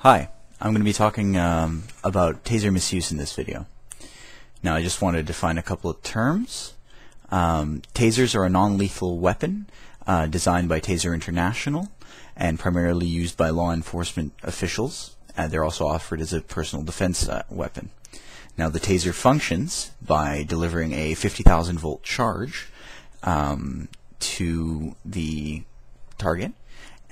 Hi, I'm going to be talking about taser misuse in this video. Now I just want to define a couple of terms. Tasers are a non-lethal weapon designed by Taser International and primarily used by law enforcement officials. They're also offered as a personal defense weapon. Now the taser functions by delivering a 50,000 volt charge to the target,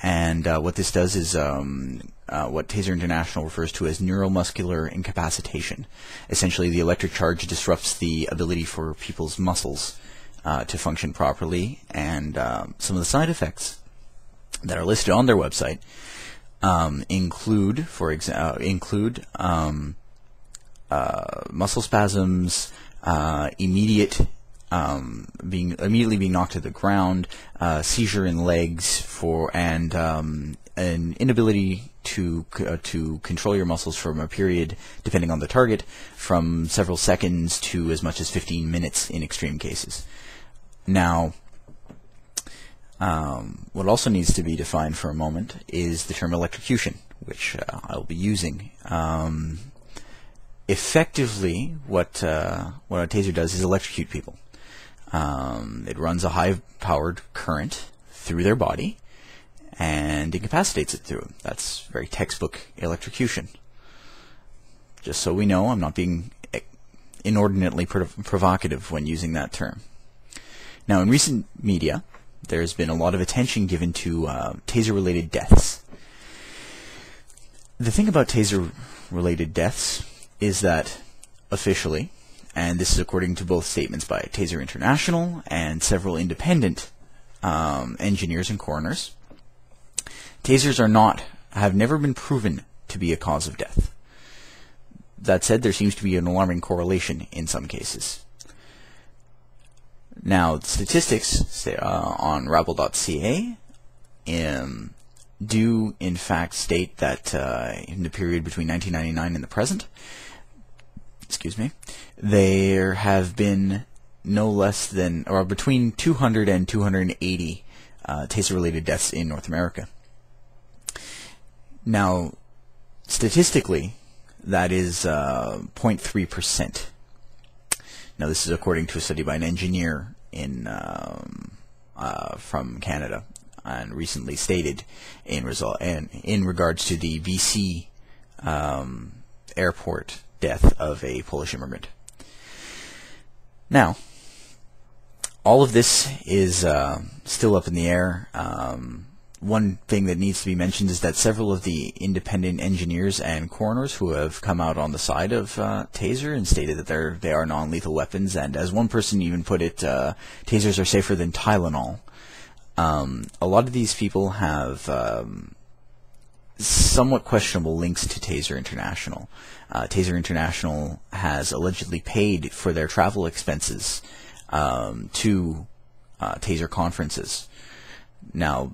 and what this does is what Taser International refers to as neuromuscular incapacitation. Essentially, the electric charge disrupts the ability for people's muscles to function properly, and some of the side effects that are listed on their website include muscle spasms, immediately being knocked to the ground, seizure in legs, and an inability to control your muscles from a period, depending on the target, from several seconds to as much as 15 minutes in extreme cases. Now, what also needs to be defined for a moment is the term electrocution, which I'll be using. Effectively, what a taser does is electrocute people. It runs a high-powered current through their body and incapacitates it through. That's very textbook electrocution. Just so we know, I'm not being inordinately provocative when using that term. Now, in recent media, there's been a lot of attention given to taser-related deaths. The thing about taser-related deaths is that officially, and this is according to both statements by Taser International and several independent engineers and coroners, tasers have never been proven to be a cause of death. That said, there seems to be an alarming correlation in some cases. Now, statistics on rabble.ca do in fact state that in the period between 1999 and the present, there have been no less than, or between 200 and 280 taser-related deaths in North America. Now, statistically, that is 0.3%. Now, this is according to a study by an engineer from Canada, and recently stated in regards to the BC airport death of a Polish immigrant. Now, all of this is still up in the air. One thing that needs to be mentioned is that several of the independent engineers and coroners who have come out on the side of taser and stated that they are non-lethal weapons, and as one person even put it, tasers are safer than Tylenol. A lot of these people have somewhat questionable links to Taser International. Taser International has allegedly paid for their travel expenses to Taser conferences. Now,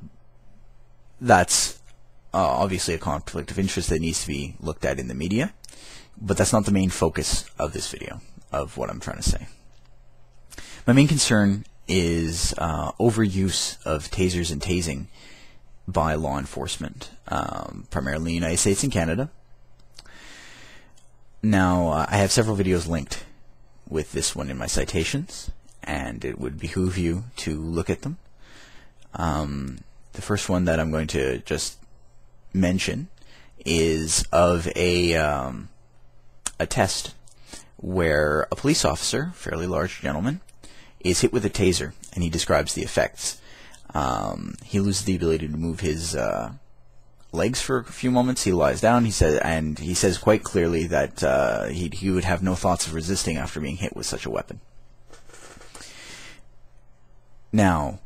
that's obviously a conflict of interest that needs to be looked at in the media, but that's not the main focus of this video, of what I'm trying to say. My main concern is overuse of tasers and tasing by law enforcement, primarily in the United States and Canada. Now, I have several videos linked with this one in my citations, and it would behoove you to look at them. The first one that I'm going to just mention is of a test where a police officer, fairly large gentleman, is hit with a taser, and he describes the effects. He loses the ability to move his legs for a few moments. He lies down. He says quite clearly that he would have no thoughts of resisting after being hit with such a weapon. Now,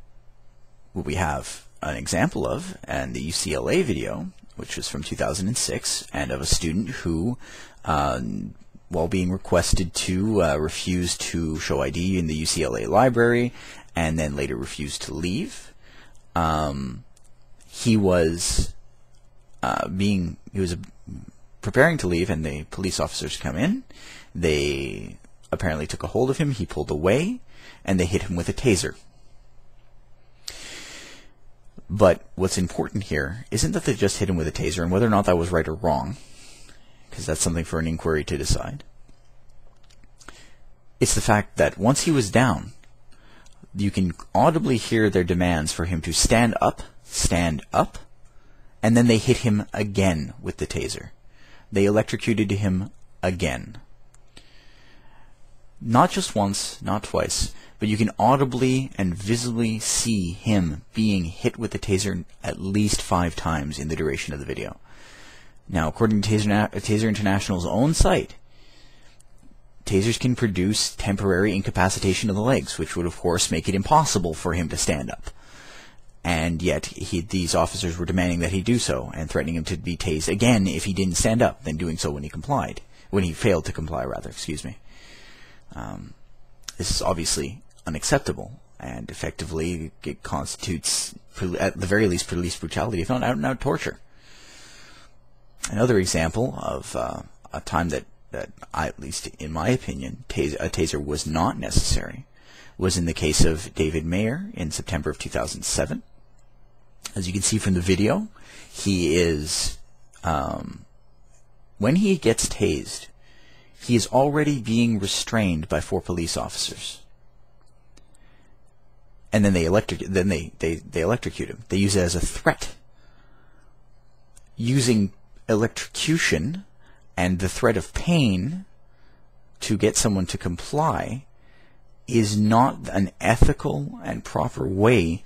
what we have an example of, and the UCLA video, which was from 2006, and of a student who, while being requested to refuse to show ID in the UCLA library, and then later refused to leave, he was preparing to leave, and the police officers come in. They apparently took a hold of him. He pulled away, and they hit him with a taser. But what's important here isn't that they just hit him with a taser, and whether or not that was right or wrong, because that's something for an inquiry to decide. It's the fact that once he was down, you can audibly hear their demands for him to stand up, and then they hit him again with the taser. They electrocuted him again. Not just once, not twice, but you can audibly and visibly see him being hit with the taser at least 5 times in the duration of the video. Now, according to Taser International's own site, tasers can produce temporary incapacitation of the legs, which would, of course, make it impossible for him to stand up. And yet, these officers were demanding that he do so, and threatening him to be tased again if he didn't stand up, then doing so when he failed to comply, excuse me. This is obviously unacceptable, and effectively it constitutes, at the very least, police brutality, if not out-and-out torture. Another example of a time that I, at least in my opinion, a taser was not necessary was in the case of David Mayer in September of 2007. As you can see from the video, he is, when he gets tased, he is already being restrained by 4 police officers. And then they electrocute him. They use it as a threat. Using electrocution and the threat of pain to get someone to comply is not an ethical and proper way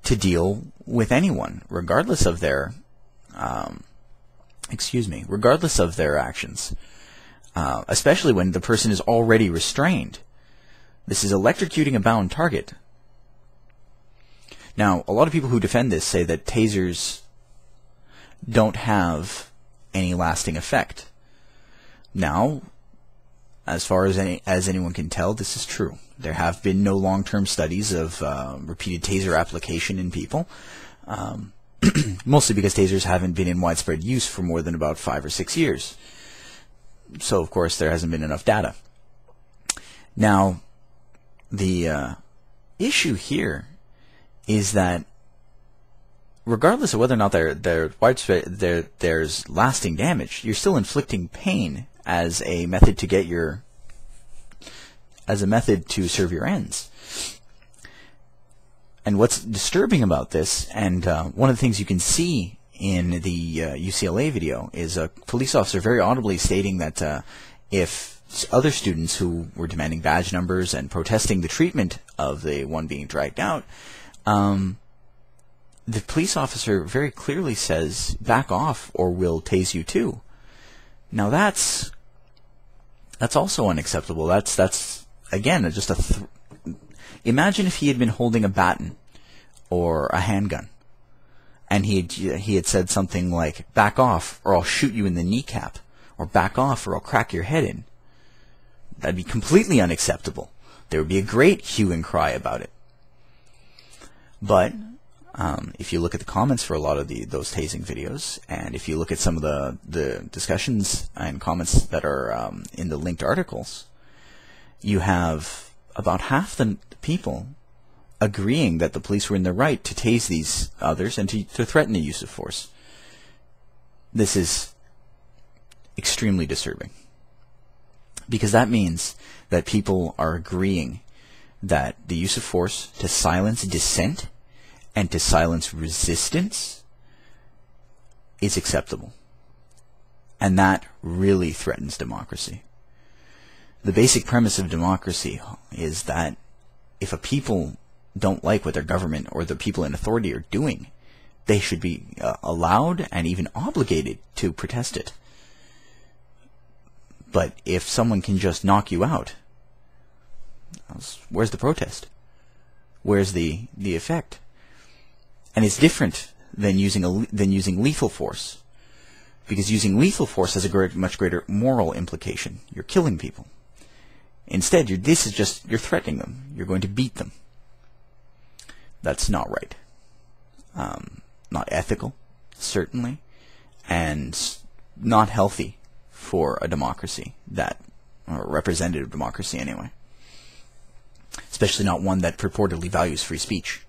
to deal with anyone, regardless of their, regardless of their actions. Especially when the person is already restrained. This is electrocuting a bound target. Now, a lot of people who defend this say that tasers don't have any lasting effect. Now, as far as anyone can tell, this is true. There have been no long-term studies of repeated taser application in people, mostly because tasers haven't been in widespread use for more than about 5 or 6 years. So, of course, there hasn't been enough data. Now, the issue here is that regardless of whether or not there's lasting damage, you're still inflicting pain as a method to serve your ends. And what's disturbing about this, and one of the things you can see in the UCLA video, is a police officer very audibly stating that if other students who were demanding badge numbers and protesting the treatment of the one being dragged out, the police officer very clearly says, "Back off or we'll tase you too." Now that's also unacceptable. That's again just imagine if he had been holding a baton or a handgun, and he had said something like, "Back off or I'll shoot you in the kneecap," or "Back off or I'll crack your head in." That'd be completely unacceptable. There would be a great hue and cry about it. But if you look at the comments for a lot of those tasing videos, and if you look at some of the discussions and comments that are in the linked articles, you have about half the people agreeing that the police were in the right to tase these others and to threaten the use of force. This is extremely disturbing, because that means that people are agreeing that the use of force to silence dissent and to silence resistance is acceptable. And that really threatens democracy. The basic premise of democracy is that if a people don't like what their government or the people in authority are doing, they should be allowed and even obligated to protest it. But if someone can just knock you out, where's the protest? Where's the effect? And it's different than using lethal force, because using lethal force has a much greater moral implication. You're killing people. Instead, you're threatening them. You're going to beat them. That's not right. Not ethical, certainly, and not healthy for a democracy or a representative democracy anyway. Especially not one that purportedly values free speech.